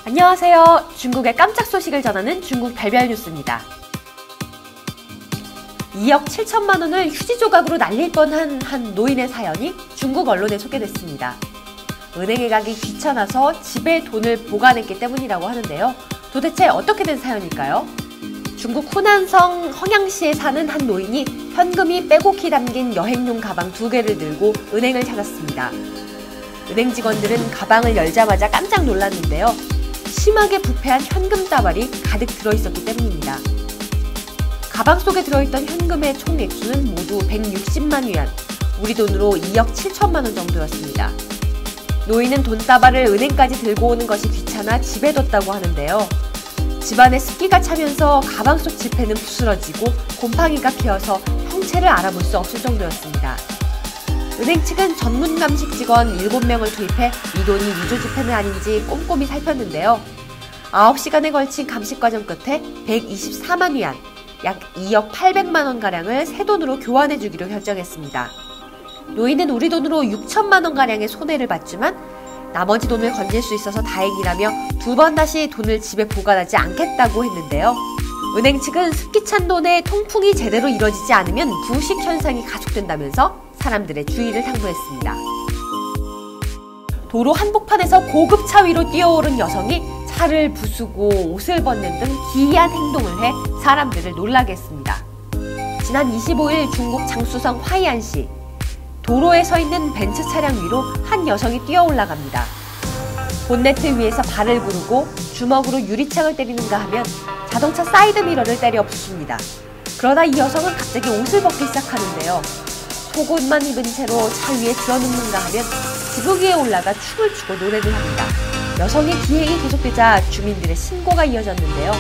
안녕하세요. 중국의 깜짝 소식을 전하는 중국 별별 뉴스입니다. 2억 7천만 원을 휴지 조각으로 날릴 뻔한 한 노인의 사연이 중국 언론에 소개됐습니다. 은행에 가기 귀찮아서 집에 돈을 보관했기 때문이라고 하는데요. 도대체 어떻게 된 사연일까요? 중국 후난성 헝양시에 사는 한 노인이 현금이 빼곡히 담긴 여행용 가방 2개를 들고 은행을 찾았습니다. 은행 직원들은 가방을 열자마자 깜짝 놀랐는데요. 심하게 부패한 현금 다발이 가득 들어있었기 때문입니다. 가방 속에 들어있던 현금의 총 액수는 모두 160만 위안, 우리 돈으로 2억 7천만 원 정도였습니다. 노인은 돈다발을 은행까지 들고 오는 것이 귀찮아 집에 뒀다고 하는데요. 집안에 습기가 차면서 가방 속 지폐는 부스러지고 곰팡이가 피어서 형체를 알아볼 수 없을 정도였습니다. 은행 측은 전문 감식 직원 7명을 투입해 이 돈이 위조 지폐는 아닌지 꼼꼼히 살폈는데요. 9시간에 걸친 감식 과정 끝에 124만 위안, 약 2억 800만 원가량을 새 돈으로 교환해주기로 결정했습니다. 노인은 우리 돈으로 6천만 원가량의 손해를 봤지만 나머지 돈을 건질 수 있어서 다행이라며 2번 다시 돈을 집에 보관하지 않겠다고 했는데요. 은행 측은 습기 찬 돈에 통풍이 제대로 이뤄지지 않으면 부식 현상이 가속된다면서 사람들의 주의를 당부했습니다. 도로 한복판에서 고급차 위로 뛰어오른 여성이 차를 부수고 옷을 벗는 등 기이한 행동을 해 사람들을 놀라게 했습니다. 지난 25일 중국 장쑤성 화이안시, 도로에 서 있는 벤츠 차량 위로 한 여성이 뛰어 올라갑니다. 본네트 위에서 발을 구르고 주먹으로 유리창을 때리는가 하면 자동차 사이드미러를 때려 부숩니다. 그러다 이 여성은 갑자기 옷을 벗기 시작하는데요. 속옷만 입은 채로 차 위에 들어눕는가 하면 지붕 위에 올라가 춤을 추고 노래를 합니다. 여성의 기행이 계속되자 주민들의 신고가 이어졌는데요.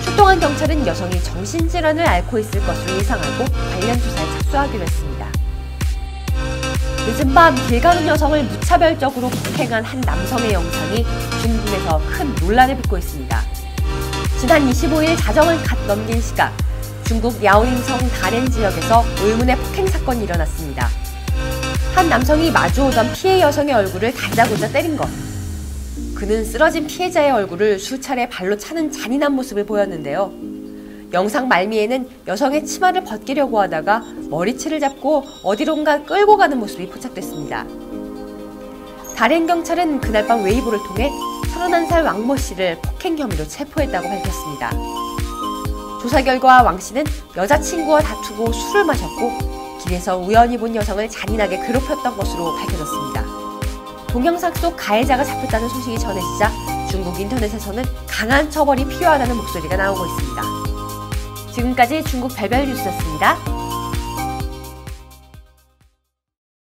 출동한 경찰은 여성이 정신질환을 앓고 있을 것으로 예상하고 관련 조사에 착수하기로 했습니다. 늦은 밤 길 가는 여성을 무차별적으로 폭행한 한 남성의 영상이 중국에서 큰 논란을 빚고 있습니다. 지난 25일 자정을 갓 넘긴 시각, 중국 랴오닝성 다롄 지역에서 의문의 폭행 사건이 일어났습니다. 한 남성이 마주오던 피해 여성의 얼굴을 다짜고짜 때린 것. 그는 쓰러진 피해자의 얼굴을 수차례 발로 차는 잔인한 모습을 보였는데요. 영상 말미에는 여성의 치마를 벗기려고 하다가 머리채를 잡고 어디론가 끌고 가는 모습이 포착됐습니다. 다롄 경찰은 그날 밤 웨이보를 통해 31살 왕모 씨를 폭행 혐의로 체포했다고 밝혔습니다. 조사 결과 왕 씨는 여자친구와 다투고 술을 마셨고 길에서 우연히 본 여성을 잔인하게 괴롭혔던 것으로 밝혀졌습니다. 동영상 속 가해자가 잡혔다는 소식이 전해지자 중국 인터넷에서는 강한 처벌이 필요하다는 목소리가 나오고 있습니다. 지금까지 중국 별별 뉴스였습니다.